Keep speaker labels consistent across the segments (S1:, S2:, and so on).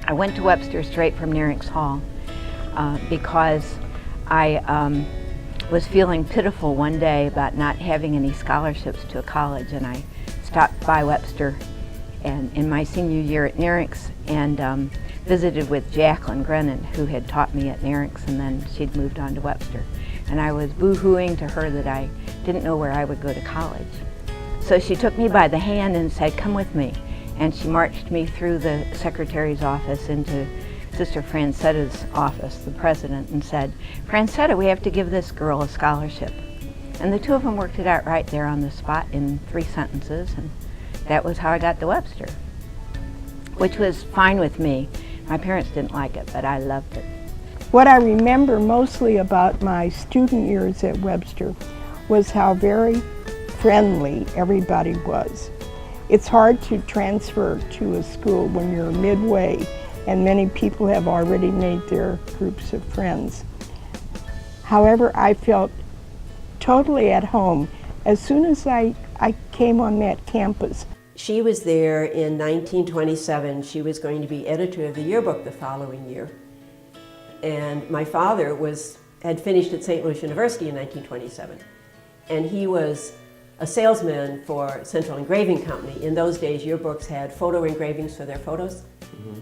S1: I went to Webster straight from Nerinx Hall because I was feeling pitiful one day about not having any scholarships to a college, and I stopped by Webster and in my senior year at Nerinx and visited with Jacqueline Grennan, who had taught me at Nerinx, and then she'd moved on to Webster. And I was boo-hooing to her that I didn't know where I would go to college. So she took me by the hand and said, "Come with me." And she marched me through the secretary's office into Sister Francetta's office, the president, and said, "Francetta, we have to give this girl a scholarship." And the two of them worked it out right there on the spot in 3 sentences, and that was how I got to Webster, which was fine with me. My parents didn't like it, but I loved it.
S2: What I remember mostly about my student years at Webster was how very friendly everybody was. It's hard to transfer to a school when you're midway and many people have already made their groups of friends. However, I felt totally at home as soon as I came on that campus.
S3: She was there in 1927. She was going to be editor of the yearbook the following year. And my father had finished at St. Louis University in 1927. And he was a salesman for Centennial Engraving Company. In those days, yearbooks had photo engravings for their photos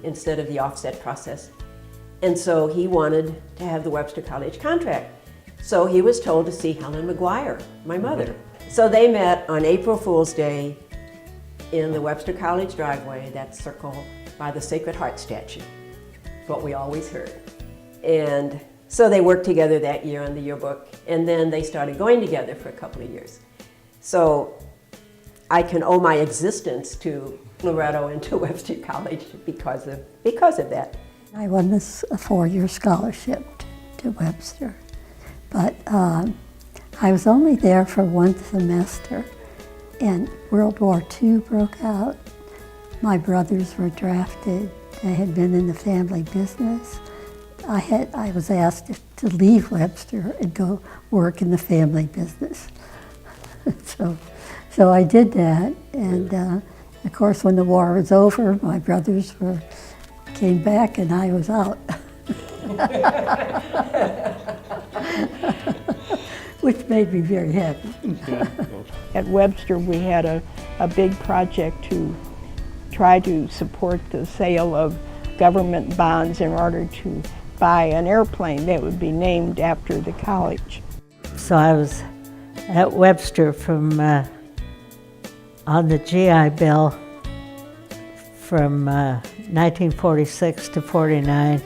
S3: instead of the offset process. And so he wanted to have the Webster College contract. So he was told to see Helen McGuire, my mother. So they met on April Fool's Day in the Webster College driveway, that circle by the Sacred Heart statue. It's what we always heard. And so they worked together that year on the yearbook, and then they started going together for a couple of years. So I can owe my existence to Loretto and to Webster College because of that.
S4: I won a 4-year scholarship to Webster, but I was only there for 1 semester, and World War II broke out. My brothers were drafted. They had been in the family business. I was asked to leave Webster and go work in the family business. So I did that, and of course when the war was over, my brothers came back and I was out. Which made me very happy.
S2: At Webster we had a big project to try to support the sale of government bonds in order to buy an airplane that would be named after the college.
S5: So I was at Webster from on the GI Bill from 1946 to 49,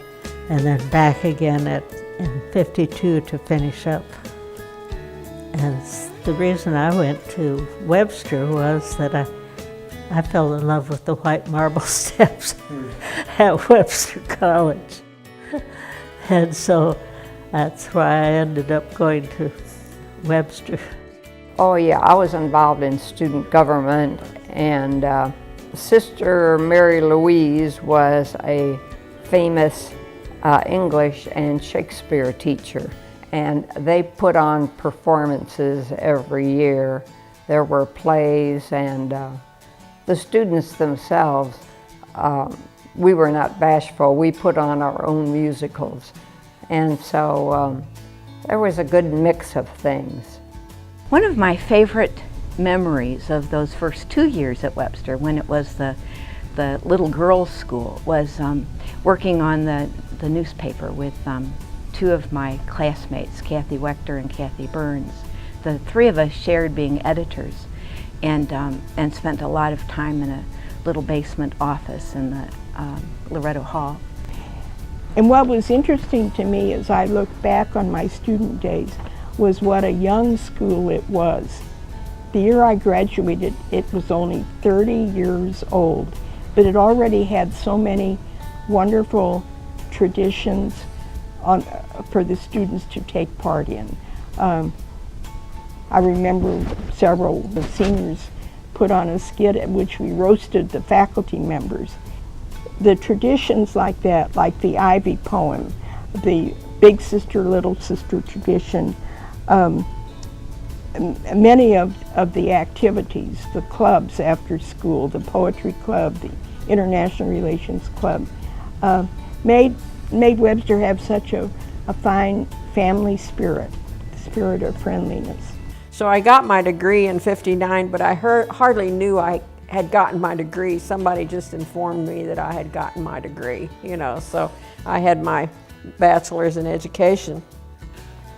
S5: and then back again in 52 to finish up. And the reason I went to Webster was that I fell in love with the white marble steps at Webster College. And so that's why I ended up going to Webster.
S6: Oh yeah, I was involved in student government, and Sister Mary Louise was a famous English and Shakespeare teacher, and they put on performances every year. There were plays, and the students themselves, we were not bashful. We put on our own musicals, and so there was a good mix of things.
S1: One of my favorite memories of those first 2 years at Webster, when it was the little girls' school, was working on the newspaper with 2 of my classmates, Kathy Wechter and Kathy Burns. The 3 of us shared being editors, and spent a lot of time in a little basement office in the Loretto Hall.
S2: And what was interesting to me as I look back on my student days was what a young school it was. The year I graduated, it was only 30 years old, but it already had so many wonderful traditions for the students to take part in. I remember several of the seniors put on a skit at which we roasted the faculty members. The traditions like that, like the Ivy poem, the Big Sister, Little Sister tradition, many of the activities, the clubs after school, the Poetry Club, the International Relations Club, made Webster have such a fine family spirit, spirit of friendliness.
S7: So I got my degree in '59, but I hardly knew I had gotten my degree. Somebody just informed me that I had gotten my degree, you know, so I had my bachelor's in education.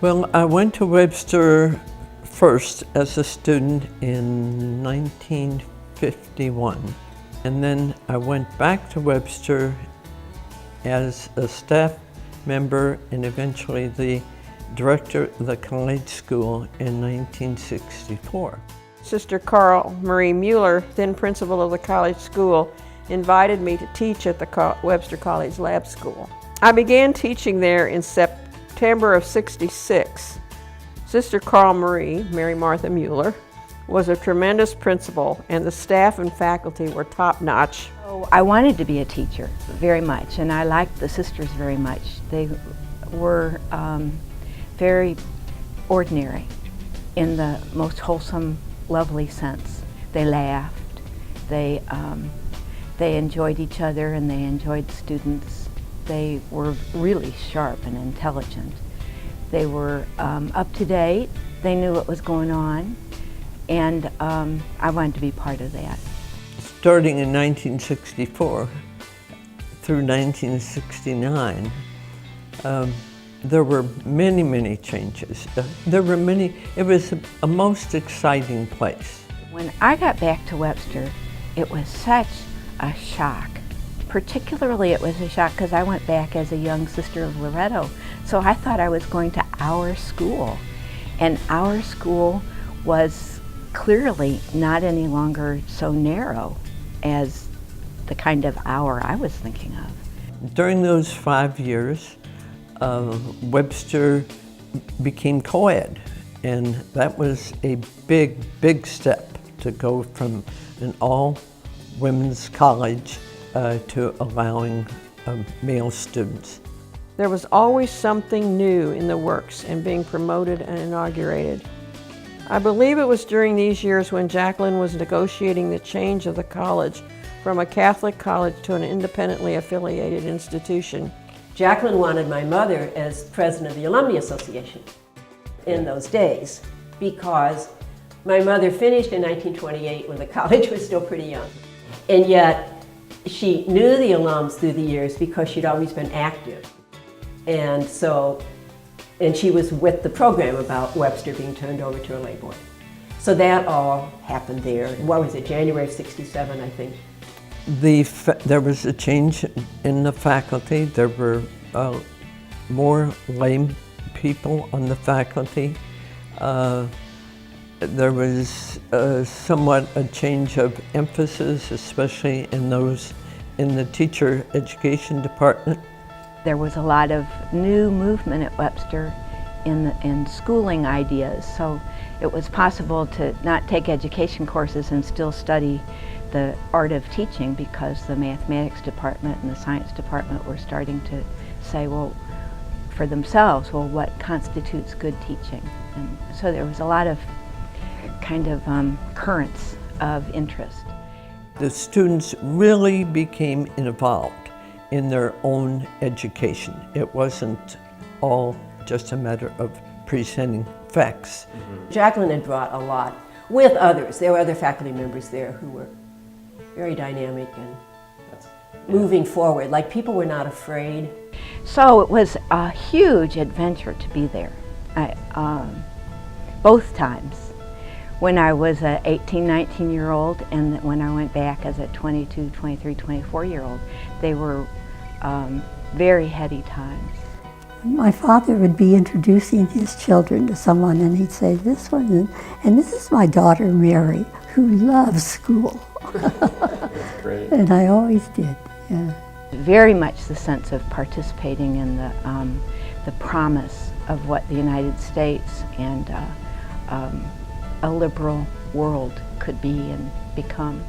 S8: Well, I went to Webster first as a student in 1951, and then I went back to Webster as a staff member and eventually the director of the college school in 1964.
S7: Sister Carl Marie Mueller, then principal of the college school, invited me to teach at the Webster College Lab School. I began teaching there in September of '66. Sister Carl Marie, Mary Martha Mueller, was a tremendous principal, and the staff and faculty were top-notch.
S1: So I wanted to be a teacher very much, and I liked the sisters very much. They were very ordinary in the most wholesome, lovely sense. They laughed, they enjoyed each other, and they enjoyed students. They were really sharp and intelligent. They were up to date, they knew what was going on, and I wanted to be part of that.
S8: Starting in 1964 through 1969, there were many, many changes. It was a most exciting place.
S1: When I got back to Webster, it was such a shock. Particularly it was a shock because I went back as a young sister of Loretto, so I thought I was going to our school. And our school was clearly not any longer so narrow as the kind of hour I was thinking of.
S8: During those 5 years, Webster became co-ed, and that was a big, big step to go from an all-women's college to allowing male students.
S7: There was always something new in the works and being promoted and inaugurated. I believe it was during these years when Jacqueline was negotiating the change of the college from a Catholic college to an independently affiliated institution.
S3: Jacqueline wanted my mother as president of the Alumni Association in those days because my mother finished in 1928 when the college was still pretty young. And yet she knew the alums through the years because she'd always been active. And she was with the program about Webster being turned over to a lay board. So that all happened there. What was it, January of '67, I think?
S8: There was a change in the faculty. There were more lay people on the faculty. There was somewhat a change of emphasis, especially in the teacher education department.
S1: There was a lot of new movement at Webster in schooling ideas, so it was possible to not take education courses and still study the art of teaching because the mathematics department and the science department were starting to say, well, for themselves, well, what constitutes good teaching? And so there was a lot of kind of currents of interest.
S8: The students really became involved in their own education. It wasn't all just a matter of presenting facts.
S3: Jacqueline had brought a lot with others. There were other faculty members there who were very dynamic and moving forward, like people were not afraid.
S1: So it was a huge adventure to be there, both times. When I was an 18, 19-year-old and when I went back as a 22, 23, 24-year-old, they were very heady times.
S4: My father would be introducing his children to someone and he'd say, this one, and this is my daughter Mary, who loves school.
S9: That's great.
S4: And I always did, yeah.
S1: Very much the sense of participating in the promise of what the United States and a liberal world could be and become.